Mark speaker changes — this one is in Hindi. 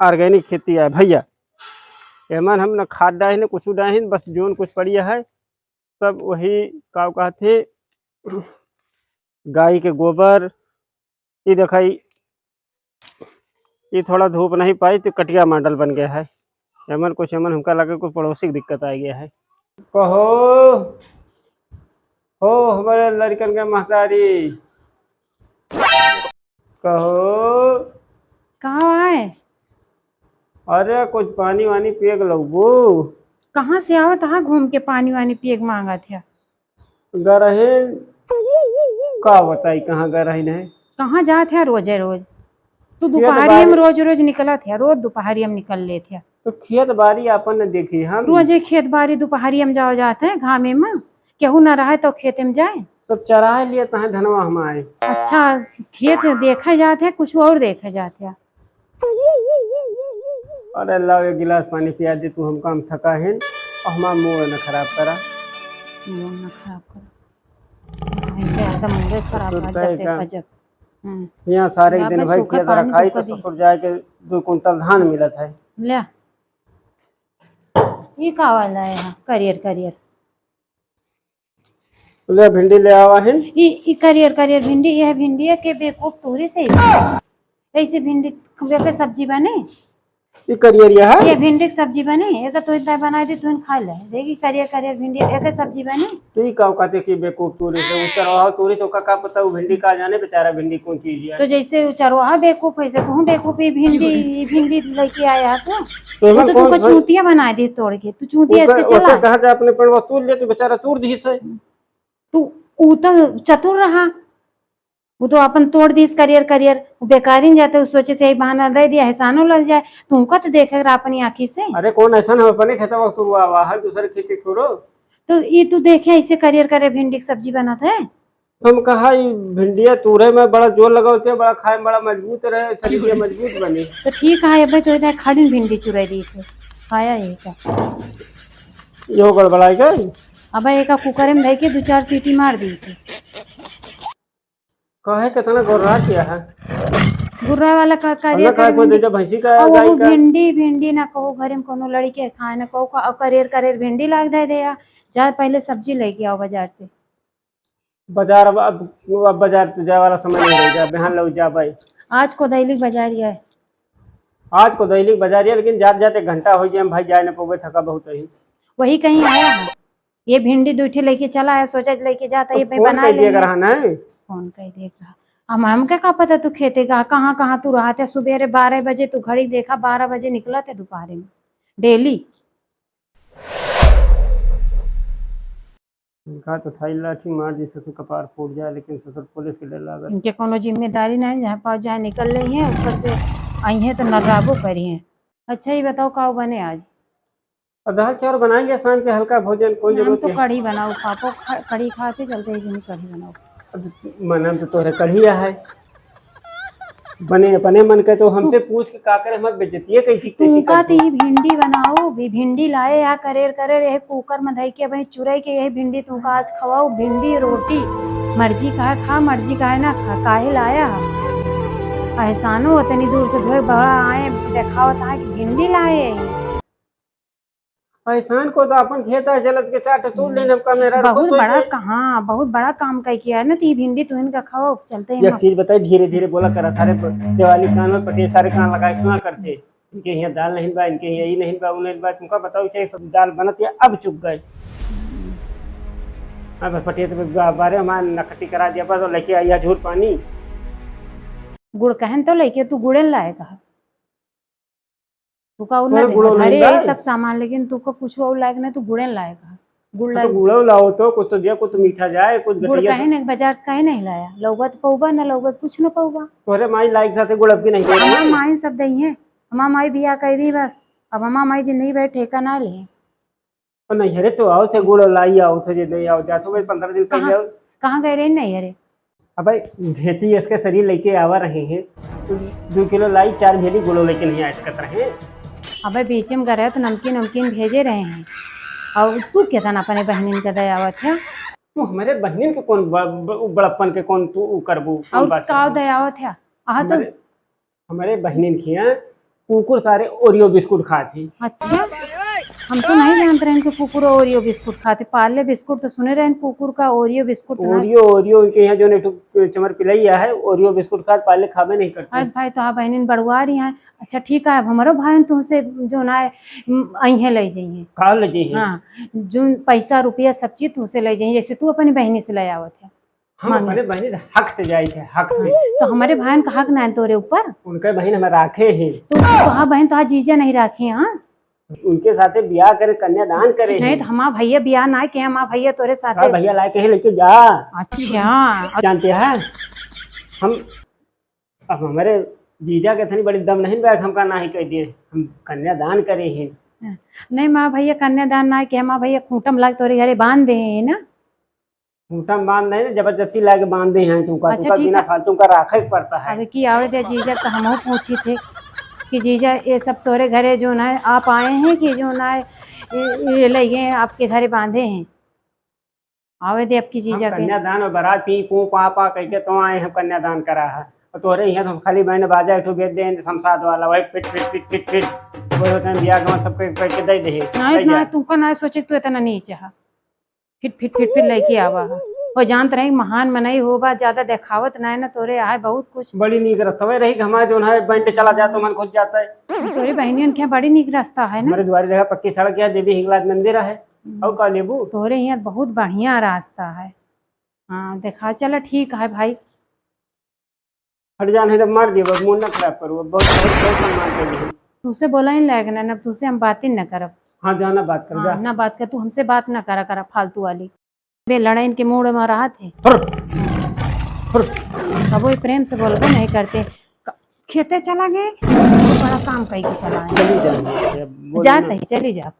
Speaker 1: ऑर्गेनिक खेती है भैया। एमन हम न खाद डाही न कुछ डाही, बस जोन कुछ पड़िया है सब वही का कहते गाय के गोबर। ये दिखाई ये थोड़ा धूप नहीं पाई तो कटिया मॉडल बन गया है। एमन कुछ एमन हमका लगे कोई पड़ोसी की दिक्कत आ गया है। कहो हो हमारे लड़कन के महतारी, कहो
Speaker 2: कहाँ है?
Speaker 1: अरे कुछ पानी वानी पिए लगू।
Speaker 2: कहाँ से आवत हा घूम के पानी वानी पिए मांगा थे?
Speaker 1: गरहिन का बताई कहाँ गरहिन है।
Speaker 2: कहाँ जात है रोजे रोज? तू
Speaker 1: खेत
Speaker 2: दोपहरी में
Speaker 1: बाड़ी
Speaker 2: रोज रोज निकलत है, रोज दोपहरी में निकल लेते।
Speaker 1: तो खेत बाड़ी अपन ने देखी हम
Speaker 2: रोजे खेत बाड़ी दोपहरी में जाओ जाते हैं घामे में, केहू न रहे तो खेत में जाए।
Speaker 1: सब चराए लिए तहाँ धनवा हम आए।
Speaker 2: अच्छा खेत देखे जाते हैं, कुछ और देखे जाते हैं।
Speaker 1: अरे अल्लाह एक गिलास पानी पिया दे तू, हमका हम थका है और हमारा मुंह न खराब करा।
Speaker 2: मुंह न खराब कर, मुंह खराब गजब।
Speaker 1: यहाँ सारे दिन भाई खेत रखाई तो
Speaker 2: तो
Speaker 1: ससुर जाए के 2 कुंटल धान मिलत है।
Speaker 2: ले ये का वाला है यहाँ करियर करियर
Speaker 1: ले भिंडी ले आवा है।
Speaker 2: ये करियर करियर भिंडी, यह भिंडी है के बेवकूफ तोरी से ऐसे भिंडी के सब्जी बने।
Speaker 1: ये करियर है,
Speaker 2: ये भिंडी की सब्जी बने एक तो इतना बना दी तू खा ले। देखी करियर करियर भिंडी एक सब्जी बने।
Speaker 1: तो ये का कहते कि बेवकूफ तोरी से चरवाहा तोरी से का पता वो भिंडी का जाने बेचारा भिंडी कौन चीज है।
Speaker 2: तो जैसे चरवाहा बेवकूफ ऐसे कहूँ बेवकूफ भिंडी लेके आया तो
Speaker 1: तो
Speaker 2: तुमको चूतिया बना दी तोड़ के। तू चूतिया इसके चला
Speaker 1: कहा जा अपने पेड़वा तोड़ ले तो बेचारा तोड़ दी से।
Speaker 2: तू तो चतुर रहा, वो तो अपन तोड़ दी करियर करियर बेकारी नहीं जाते। सोचे से बहाना दे दिया एहसानो लग जाए। तुमको तो देखेगा अपनी आँखी से।
Speaker 1: अरे कौन ऐसा हम अपने खेत वक्त हुआ है दूसरे खेती छोड़ो।
Speaker 2: तो ये तू देखे ऐसे करियर करे भिंडी की सब्जी बनाता है।
Speaker 1: हम कहा भिंडिया तूरे में बड़ा जोर लगाते बड़ा खाए बड़ा मजबूत रहे शरीर मजबूत बने।
Speaker 2: तो ठीक है भाई, तो इधर खड़ी भिंडी चुराई दी थे खाया यही का
Speaker 1: यो गड़बड़ाई गई।
Speaker 2: अब एक कुकर में धई के 2-4 सीटी मार दी थी।
Speaker 1: कहे कितना गोरा किया है
Speaker 2: गुर्रा वाला का करियर
Speaker 1: भैंसी का
Speaker 2: वो भिंडी भिंडी ना कहो घरे में कोनो लड़ी के खाए ना कहो करियर करियर भिंडी लाग दे दे जा पहले सब्जी लेके आओ बाजार से।
Speaker 1: बाजार अब बाजार तो जाए वाला समय नहीं रहेगा। बिहान लोग जा भाई
Speaker 2: आज को दैलिक बाजारिया है,
Speaker 1: आज को दैलिक बाजारिया लेकिन जाते जाते घंटा हो जाए भाई जाए ना पवे थका बहुत ही।
Speaker 2: वही कहीं आया है ये भिंडी दूठी लेके चला है, सोचा लेके जाता ये
Speaker 1: तो
Speaker 2: बना ले।
Speaker 1: फोन
Speaker 2: कह देख रहा हम क्या पता तू खेतेगा कहाँ कहाँ तू रहा था। सुबह 12 बजे तू घड़ी देखा 12 बजे निकला थे दोपहर में डेली।
Speaker 1: कहा तो थाई लाठी मार दी ससुर कपार फूट जाए लेकिन ससुर पुलिस के डर लागत।
Speaker 2: इनके कोनो जिम्मेदारी नहीं, जहाँ पास जहाँ निकल रही है ऊपर से आई है तो नर्राबो करी है। अच्छा ये बताओ का बने आज?
Speaker 1: दाल चावल बनाएंगे शाम के हल्का भोजन कोई जरूरत
Speaker 2: तो कढ़ी बनाओ पापो कढ़ी खाते चलते कढ़ी बनाओ।
Speaker 1: मन तो तोहरे कढ़िया है बने अपने मन के तो हमसे पूछ के का करे हम बेइज्जती कैसी कैसी
Speaker 2: करती भिंडी बनाओ भी भिंडी लाए या करेर करेर यही कुकर में धई के भाई चुराई के यही भिंडी तुमका आज खवाओ। भिंडी रोटी मर्जी का है खा मर्जी का है ना खा काहे लाया एहसानो उतनी दूर से ढोए बड़ा आए देखावत है कि भिंडी लाए।
Speaker 1: एहसान को तो अपन खेत है चलत के चाट तोड़ लेने हमका मेरा
Speaker 2: बहुत बड़ा कहाँ बहुत बड़ा काम कह किया है ना तो भिंडी तो इनका खाओ चलते हैं।
Speaker 1: एक चीज बताइए धीरे धीरे बोला करा सारे दिवाली कान और पटेल सारे कान लगाए सुना करते इनके यहाँ दाल नहीं बा इनके यहाँ यही नहीं बा वो नहीं बा तुमका बताओ चाहे सब दाल बनत या अब चुप गए। अब पटेल बारे हमारे नकटी करा दिया बस लेके आइया झूठ पानी
Speaker 2: गुड़ कहन तो लेके तू गुड़े लाएगा
Speaker 1: घरे
Speaker 2: सब सामान लेकिन तुमको कुछ और लायक नहीं तू गुड़े लाएगा।
Speaker 1: गुड़ लाओ तो कुछ तो दिया कुछ तो मीठा जाए कुछ
Speaker 2: गुड़ काहे नहीं बाजार से काहे नहीं लाया। लौगत पौबा ना लौगत कुछ न पौबा
Speaker 1: तोरे माई लाइक साथे गुड़ अब की नहीं दे
Speaker 2: हमार माई सब दई है। हमार माई बियाह कर दी बस अब हमार माई जिंदगी भर ठेका ना ले।
Speaker 1: और नहीं अरे तो आओ थे गुड़ लाई आओ थे जे नहीं आओ जातो भाई 15 दिन पहले
Speaker 2: कहां गए रे नहीं अरे
Speaker 1: अब भाई भेती इसके शरीर लेके आवा रहे हैं तो 2 किलो लाई 4 भेली गुड़ लेके नहीं आ सकत रहे।
Speaker 2: अब बेचे में गए तो नमकीन नमकीन भेजे रहे हैं और तू कितना अपने बहनिन के दयावत है।
Speaker 1: तू हमारे बहनिन के कौन बड़प्पन के कौन तू करबू
Speaker 2: और का दयावत है तो
Speaker 1: हमारे बहनिन खिया कुकुर सारे ओरियो बिस्कुट खाती।
Speaker 2: अच्छा, हम तो नहीं जानते रहे कि कुकुर ओरियो बिस्कुट खाते। पार्ले बिस्कुट तो सुने रहे कुकुर का, ओरियो बिस्कुट तो नहीं।
Speaker 1: ओरियो उनके यहाँ जो ने चमर पिलैया है ओरियो बिस्कुट खा पाले खावे नहीं करते।
Speaker 2: अरे भाई तो हाँ बहनिन बड़ुआ रही हैं। अच्छा ठीक है, अब हमारो भाई तुमसे जो ना अहे ले जाइए।
Speaker 1: खा लगी है।
Speaker 2: हाँ, जो पैसा रुपया सब चीज तुमसे ले जाइए, जैसे तू अपनी बहनी से ले आवत है।
Speaker 1: हम अपने बहनी से हक से जाए थे, हक से।
Speaker 2: तो हमारे बहन का हक ना है तोरे ऊपर।
Speaker 1: उनके बहन हमें राखे हैं।
Speaker 2: तो हाँ बहन तो हाँ जीजा नहीं राखे। हाँ
Speaker 1: उनके साथे ब्याह करे, कन्यादान करे
Speaker 2: नहीं
Speaker 1: हैं।
Speaker 2: तो हमारा भैया ब्याह ना के, हमारा भैया तोरे
Speaker 1: हाँ
Speaker 2: साथे।
Speaker 1: भैया लाए कहीं लेके जा।
Speaker 2: अच्छा
Speaker 1: जानते हैं हम अब हमारे जीजा के थनी बड़ी दम नहीं बैठ हमका ना ही कह दिए, हम कन्यादान करे हैं।
Speaker 2: नहीं माँ भैया कन्यादान ना के, हमारा भैया खूंटम लाग तोरे घरे बांध दे है ना।
Speaker 1: खूंटा बांध नहीं, जबरदस्ती लाके बांध दे हैं तुमका।
Speaker 2: अच्छा,
Speaker 1: तुमका
Speaker 2: ठीक
Speaker 1: बिना
Speaker 2: है।
Speaker 1: फालतू का राखे के पड़ता है।
Speaker 2: अब की आवड़े दे जीजा तो हम पूछी थे कि जीजा ये सब तोरे घरे जो ना आप आए हैं कि जो ना ये ले गए आपके घरे बांधे हैं। आवे दे आपकी
Speaker 1: हम
Speaker 2: जीजा के।
Speaker 1: कन्यादान और बारात पी पू पा पा कह के तो आए हम कन्यादान करा है। और तोरे यहाँ तो खाली बैंड बाजा एक बेच दे शमशाद वाला, वही पिट पिट पिट पिट पिट वो होते हैं बियाह गवा सब के दे दे।
Speaker 2: नहीं ना तुमको ना सोचे तू इतना नहीं चाह, फिट फिट फिट फिट लेके आवा है। वो जानत रहे महान मनई होबा, ज्यादा देखावत ना है ना तोरे आए बहुत कुछ।
Speaker 1: बड़ी नीक रास्ता रही कि हमारे जो है बैंड चला जाए तो मन खुद जाता है।
Speaker 2: तोरी बहनियन के बड़ी नीक रास्ता है ना।
Speaker 1: हमारे द्वारे जगह पक्की सड़क है, देवी हिंगलाज मंदिर है। और का लेबू
Speaker 2: तोरे यहाँ बहुत बढ़िया रास्ता है। हाँ देखा, चलो ठीक है भाई।
Speaker 1: हट जाना है तो मार दिए, बस मूड ना खराब करो। बहुत बहुत बहुत सम्मान कर ली।
Speaker 2: तुझसे बोला ही लगना ना, तुझसे हम बात ही न करब।
Speaker 1: हाँ जाना बात कर जा।
Speaker 2: हाँ, ना बात कर, तू हमसे बात ना करा फालतू वाली। वे लड़ाई के मूड में रहा थे, कबो प्रेम से बोलबो नहीं करते। खेते चला गए, बड़ा काम कहीं के चला
Speaker 1: चली जाए
Speaker 2: जाते ही चली जा।